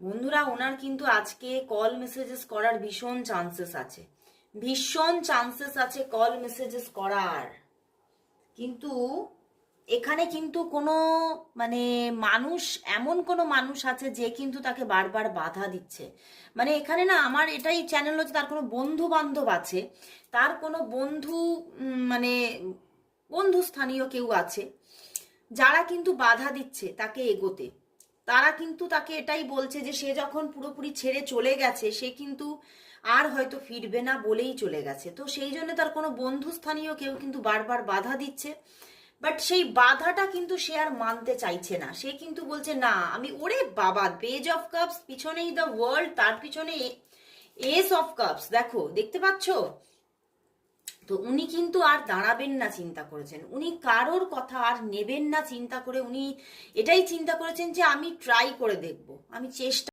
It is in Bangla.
বন্ধুরা, ওনার কিন্তু আজকে কল মেসেজেস করার ভীষণ চান্সেস আছে, ভীষণ চান্সেস আছে কল মেসেজেস করার। কিন্তু এখানে কিন্তু কোনো মানে মানুষ, এমন কোনো মানুষ আছে যে কিন্তু তাকে বারবার বাধা দিচ্ছে। মানে এখানে না, আমার এটাই চ্যানেল হচ্ছে তার কোনো বন্ধু বান্ধব আছে, তার কোনো বন্ধু মানে বন্ধু স্থানীয় কেউ আছে যারা কিন্তু বাধা দিচ্ছে তাকে এগোতে। তারা কিন্তু তাকে এটাই বলছে যে সে যখন পুরোপুরি ছেড়ে চলে গেছে সে কিন্তু আর হয়তো ফিরবে না বলেই চলে গেছে। তো সেই জন্য তার কোনো বন্ধু স্থানীয় কেউ কিন্তু বারবার বাধা দিচ্ছে, বাট সেই বাধাটা কিন্তু সে আর মানতে চাইছে না। সে কিন্তু বলছে না, আমি ওরে বাবা, পেজ অফ কাপস পিছনেই দ্য ওয়ার্ল্ড, তার পিছনে এস অফ কাপস, দেখো দেখতে পাচ্ছো তো। উনি কিন্তু আর দাঁড়াবেন না চিন্তা করেছেন, উনি কারোর কথা আর নেবেন না চিন্তা করে। উনি এটাই চিন্তা করেছেন যে আমি ট্রাই করে দেখব, আমি চেষ্টা